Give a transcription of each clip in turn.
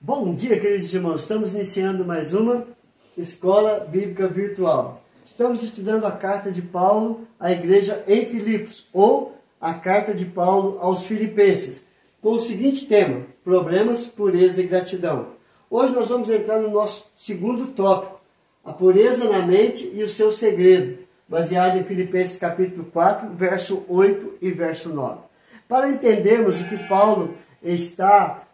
Bom dia, queridos irmãos. Estamos iniciando mais uma Escola Bíblica Virtual. Estamos estudando a carta de Paulo à igreja em Filipos, ou a carta de Paulo aos Filipenses, com o seguinte tema: problemas, pureza e gratidão. Hoje nós vamos entrar no nosso segundo tópico, a pureza na mente e o seu segredo, baseado em Filipenses capítulo 4, verso 8 e verso 9. Para entendermos o que Paulo está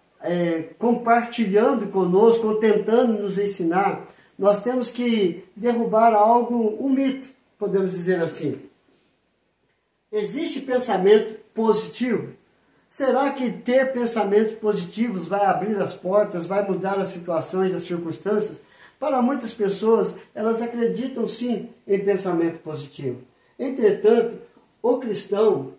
compartilhando conosco, ou tentando nos ensinar, nós temos que derrubar um mito, podemos dizer assim. Existe pensamento positivo? Será que ter pensamentos positivos vai abrir as portas, vai mudar as situações, as circunstâncias? Para muitas pessoas, elas acreditam sim em pensamento positivo. Entretanto, o cristão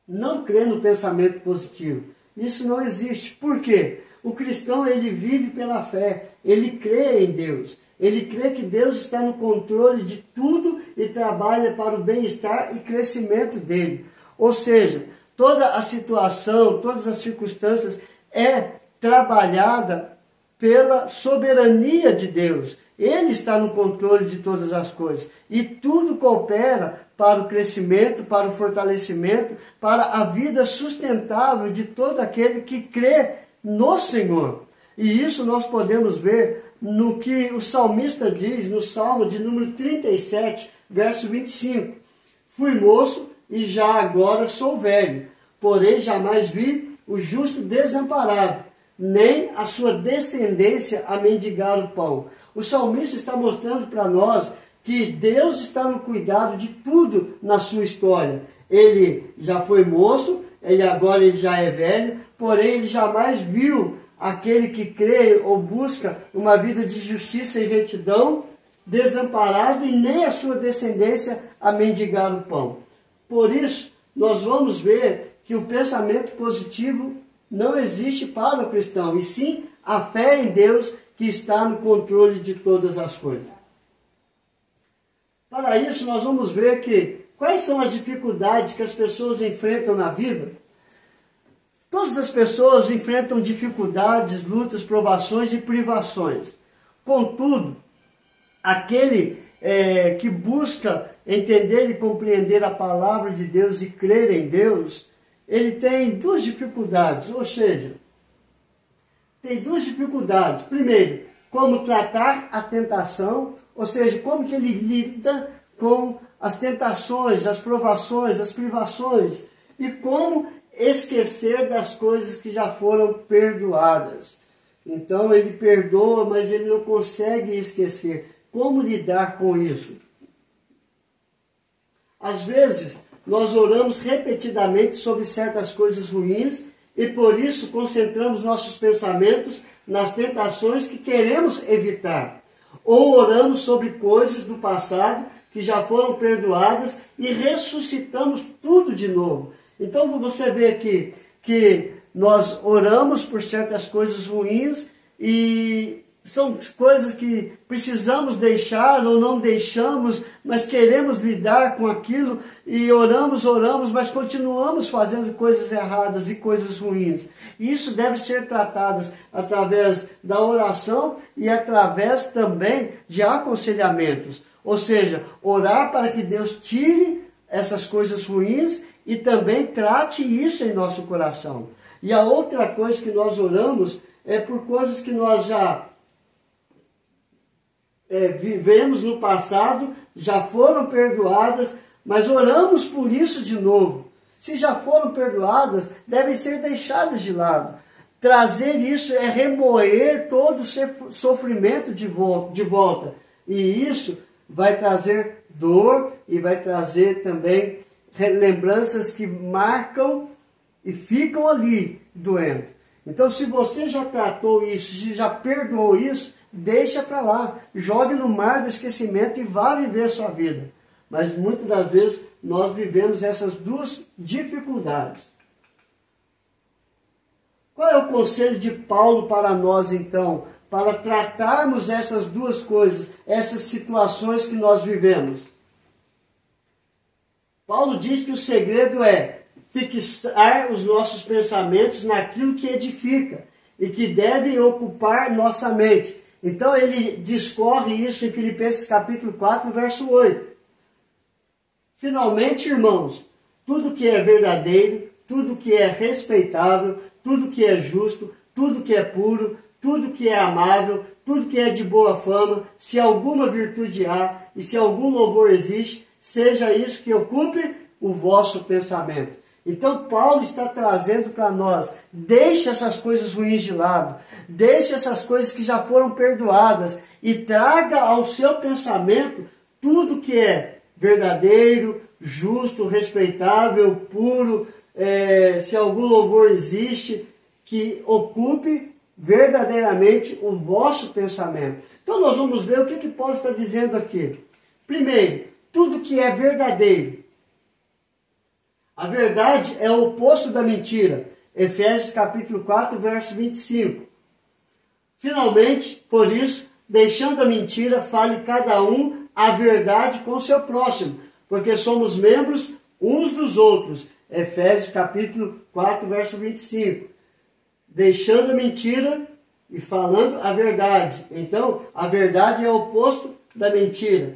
não crê no pensamento positivo. Isso não existe. Por quê? O cristão, ele vive pela fé, ele crê em Deus. Ele crê que Deus está no controle de tudo e trabalha para o bem-estar e crescimento dele. Ou seja, toda a situação, todas as circunstâncias é trabalhada pela soberania de Deus. Ele está no controle de todas as coisas. E tudo coopera para o crescimento, para o fortalecimento, para a vida sustentável de todo aquele que crê no Senhor. E isso nós podemos ver no que o salmista diz no Salmo de número 37, verso 25. Fui moço e já agora sou velho, porém jamais vi o justo desamparado, nem a sua descendência a mendigar o pão. O salmista está mostrando para nós que Deus está no cuidado de tudo na sua história. Ele já foi moço, agora ele já é velho, porém ele jamais viu aquele que crê ou busca uma vida de justiça e retidão desamparado, e nem a sua descendência a mendigar o pão. Por isso, nós vamos ver que o pensamento positivo não existe para o cristão, e sim a fé em Deus que está no controle de todas as coisas. Para isso, nós vamos ver quais são as dificuldades que as pessoas enfrentam na vida. Todas as pessoas enfrentam dificuldades, lutas, provações e privações. Contudo, aquele que busca entender e compreender a palavra de Deus e crer em Deus, ele tem duas dificuldades, ou seja, tem duas dificuldades. Primeiro, como tratar a tentação, ou seja, como que ele lida com as tentações, as provações, as privações, e como esquecer das coisas que já foram perdoadas. Então ele perdoa, mas ele não consegue esquecer. Como lidar com isso? Às vezes, nós oramos repetidamente sobre certas coisas ruins e por isso concentramos nossos pensamentos nas tentações que queremos evitar. Ou oramos sobre coisas do passado que já foram perdoadas e ressuscitamos tudo de novo. Então você vê aqui que nós oramos por certas coisas ruins e são coisas que precisamos deixar ou não deixamos, mas queremos lidar com aquilo e oramos, mas continuamos fazendo coisas erradas e coisas ruins. Isso deve ser tratado através da oração e através também de aconselhamentos. Ou seja, orar para que Deus tire essas coisas ruins e também trate isso em nosso coração. E a outra coisa que nós oramos é por coisas que nós já vivemos no passado, já foram perdoadas, mas oramos por isso de novo. Se já foram perdoadas, devem ser deixadas de lado. Trazer isso é remoer todo o sofrimento de volta. E isso vai trazer dor e vai trazer também lembranças que marcam e ficam ali doendo. Então, se você já tratou isso, se já perdoou isso, deixa para lá, jogue no mar do esquecimento e vá viver a sua vida. Mas muitas das vezes nós vivemos essas duas dificuldades. Qual é o conselho de Paulo para nós então, para tratarmos essas duas coisas, essas situações que nós vivemos? Paulo diz que o segredo é fixar os nossos pensamentos naquilo que edifica e que devem ocupar nossa mente. Então ele discorre isso em Filipenses capítulo 4, verso 8. Finalmente, irmãos, tudo que é verdadeiro, tudo que é respeitável, tudo que é justo, tudo que é puro, tudo que é amável, tudo que é de boa fama, se alguma virtude há e se algum louvor existe, seja isso que ocupe o vosso pensamento. Então Paulo está trazendo para nós, deixe essas coisas ruins de lado, deixe essas coisas que já foram perdoadas e traga ao seu pensamento tudo que é verdadeiro, justo, respeitável, puro, se algum louvor existe, que ocupe verdadeiramente o vosso pensamento. Então nós vamos ver o que Paulo está dizendo aqui. Primeiro, tudo que é verdadeiro. A verdade é o oposto da mentira. Efésios capítulo 4, verso 25. Finalmente, por isso, deixando a mentira, fale cada um a verdade com o seu próximo, porque somos membros uns dos outros. Efésios capítulo 4, verso 25. Deixando a mentira e falando a verdade. Então, a verdade é o oposto da mentira.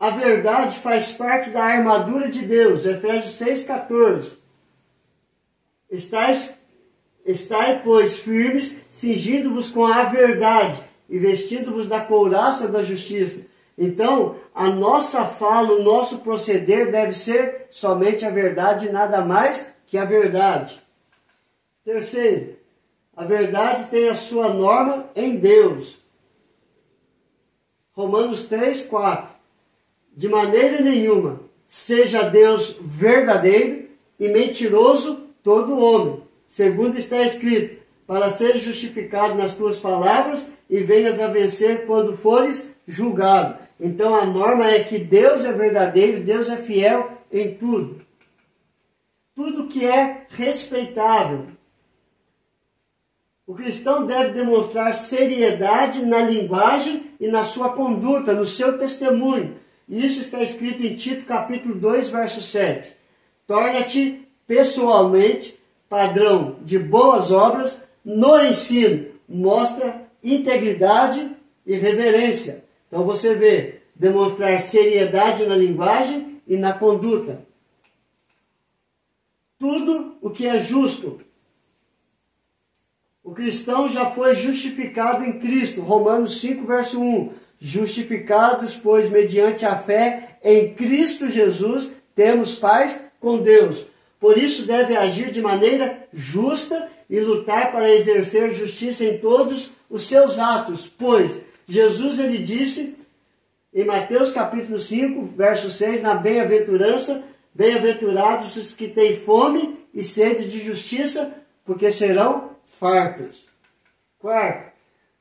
A verdade faz parte da armadura de Deus. Efésios 6,14. Estai, pois, firmes, cingindo-vos com a verdade e vestindo-vos da couraça da justiça. Então, a nossa fala, o nosso proceder deve ser somente a verdade e nada mais que a verdade. Terceiro, a verdade tem a sua norma em Deus. Romanos 3, 4. De maneira nenhuma, seja Deus verdadeiro e mentiroso todo homem, segundo está escrito, para ser justificado nas tuas palavras e venhas a vencer quando fores julgado. Então a norma é que Deus é verdadeiro, Deus é fiel em tudo. Tudo que é respeitável. O cristão deve demonstrar seriedade na linguagem e na sua conduta, no seu testemunho. Isso está escrito em Tito capítulo 2, verso 7. Torna-te pessoalmente padrão de boas obras no ensino. Mostra integridade e reverência. Então você vê, demonstrar seriedade na linguagem e na conduta. Tudo o que é justo. O cristão já foi justificado em Cristo. Romanos 5, verso 1. Justificados, pois, mediante a fé em Cristo Jesus, temos paz com Deus. Por isso deve agir de maneira justa e lutar para exercer justiça em todos os seus atos. Pois Jesus, ele disse em Mateus capítulo 5, verso 6, na bem-aventurança, bem-aventurados os que têm fome e sede de justiça, porque serão fartos. Quarto,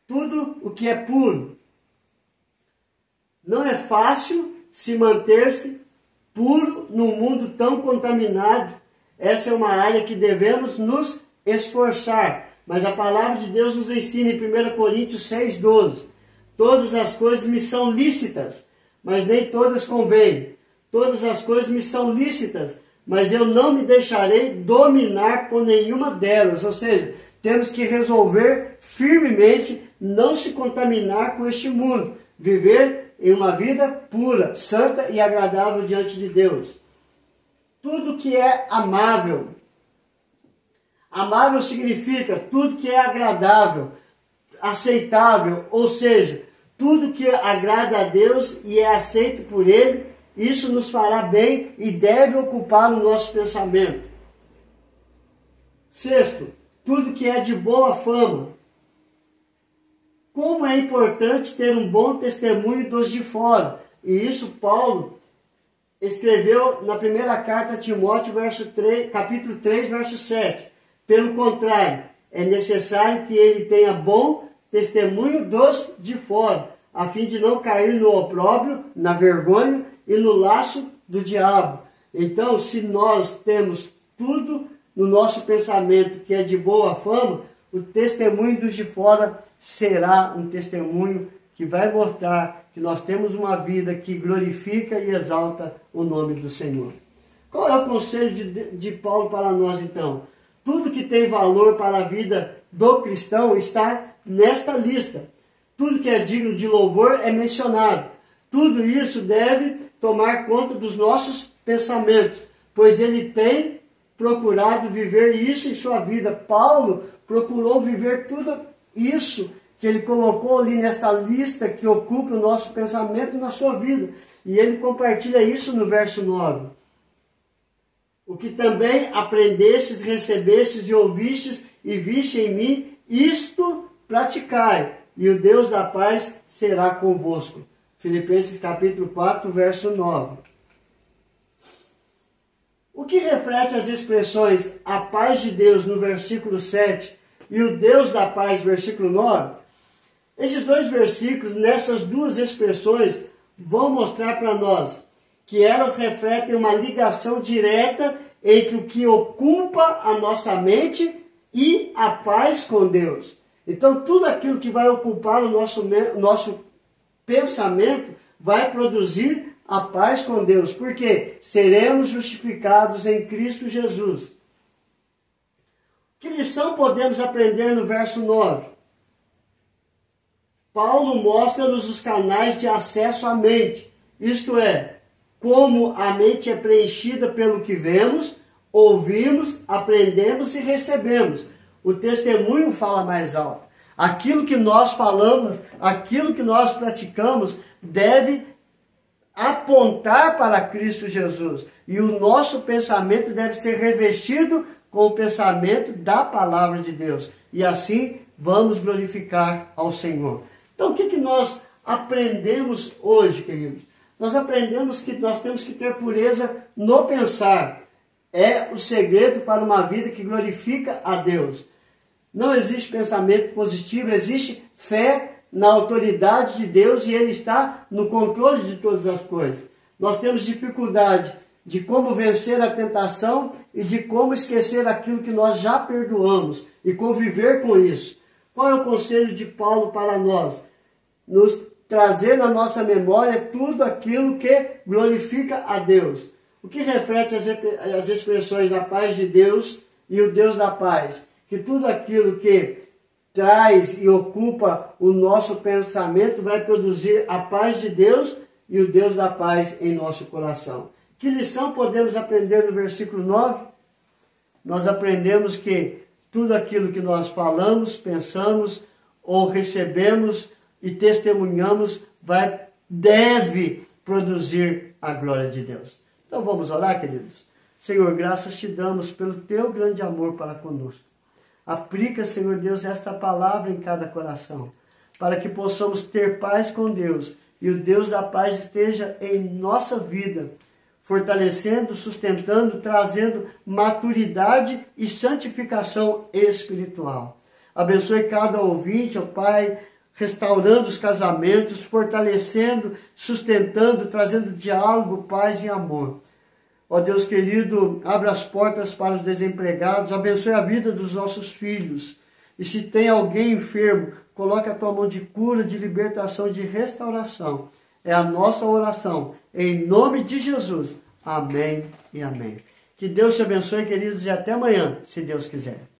tudo o que é puro. Não é fácil se manter-se puro num mundo tão contaminado. Essa é uma área que devemos nos esforçar. Mas a palavra de Deus nos ensina em 1 Coríntios 6,12. Todas as coisas me são lícitas, mas nem todas convêm. Todas as coisas me são lícitas, mas eu não me deixarei dominar por nenhuma delas. Ou seja, temos que resolver firmemente não se contaminar com este mundo. Viver em uma vida pura, santa e agradável diante de Deus. Tudo que é amável. Amável significa tudo que é agradável, aceitável, ou seja, tudo que agrada a Deus e é aceito por Ele, isso nos fará bem e deve ocupar o nosso pensamento. Sexto, tudo que é de boa fama. Como é importante ter um bom testemunho dos de fora. E isso Paulo escreveu na primeira carta a Timóteo, capítulo 3, verso 7. Pelo contrário, é necessário que ele tenha bom testemunho dos de fora, a fim de não cair no opróbrio, na vergonha e no laço do diabo. Então, se nós temos tudo no nosso pensamento que é de boa fama, o testemunho dos de fora será um testemunho que vai mostrar que nós temos uma vida que glorifica e exalta o nome do Senhor. Qual é o conselho de Paulo para nós então? Tudo que tem valor para a vida do cristão está nesta lista. Tudo que é digno de louvor é mencionado. Tudo isso deve tomar conta dos nossos pensamentos, pois ele tem procurado viver isso em sua vida. Paulo procurou viver tudo isso que ele colocou ali nesta lista que ocupa o nosso pensamento na sua vida. E ele compartilha isso no verso 9. O que também aprendestes, recebestes e ouvistes e viste em mim, isto praticai, e o Deus da paz será convosco. Filipenses capítulo 4, verso 9. O que reflete as expressões a paz de Deus no versículo 7 e o Deus da paz, versículo 9? Esses dois versículos, nessas duas expressões, vão mostrar para nós que elas refletem uma ligação direta entre o que ocupa a nossa mente e a paz com Deus. Então, tudo aquilo que vai ocupar o nosso pensamento vai produzir a paz com Deus, porque seremos justificados em Cristo Jesus. Que lição podemos aprender no verso 9? Paulo mostra-nos os canais de acesso à mente, isto é, como a mente é preenchida pelo que vemos, ouvimos, aprendemos e recebemos. O testemunho fala mais alto. Aquilo que nós falamos, aquilo que nós praticamos, deve apontar para Cristo Jesus. E o nosso pensamento deve ser revestido com o pensamento da palavra de Deus. E assim vamos glorificar ao Senhor. Então, o que nós aprendemos hoje, queridos? Nós aprendemos que nós temos que ter pureza no pensar. É o segredo para uma vida que glorifica a Deus. Não existe pensamento positivo, existe fé na autoridade de Deus e Ele está no controle de todas as coisas. Nós temos dificuldade de como vencer a tentação e de como esquecer aquilo que nós já perdoamos e conviver com isso. Qual é o conselho de Paulo para nós? Nos trazer na nossa memória tudo aquilo que glorifica a Deus. O que reflete as expressões a paz de Deus e o Deus da paz? Que tudo aquilo que traz e ocupa o nosso pensamento vai produzir a paz de Deus e o Deus da paz em nosso coração. Que lição podemos aprender no versículo 9? Nós aprendemos que tudo aquilo que nós falamos, pensamos ou recebemos e testemunhamos deve produzir a glória de Deus. Então vamos orar, queridos. Senhor, graças te damos pelo teu grande amor para conosco. Aplica, Senhor Deus, esta palavra em cada coração, para que possamos ter paz com Deus e o Deus da paz esteja em nossa vida, fortalecendo, sustentando, trazendo maturidade e santificação espiritual. Abençoe cada ouvinte, ó Pai, restaurando os casamentos, fortalecendo, sustentando, trazendo diálogo, paz e amor. Ó Deus querido, abra as portas para os desempregados, abençoe a vida dos nossos filhos. E se tem alguém enfermo, coloque a tua mão de cura, de libertação, de restauração. É a nossa oração, em nome de Jesus. Amém e amém. Que Deus te abençoe, queridos, e até amanhã, se Deus quiser.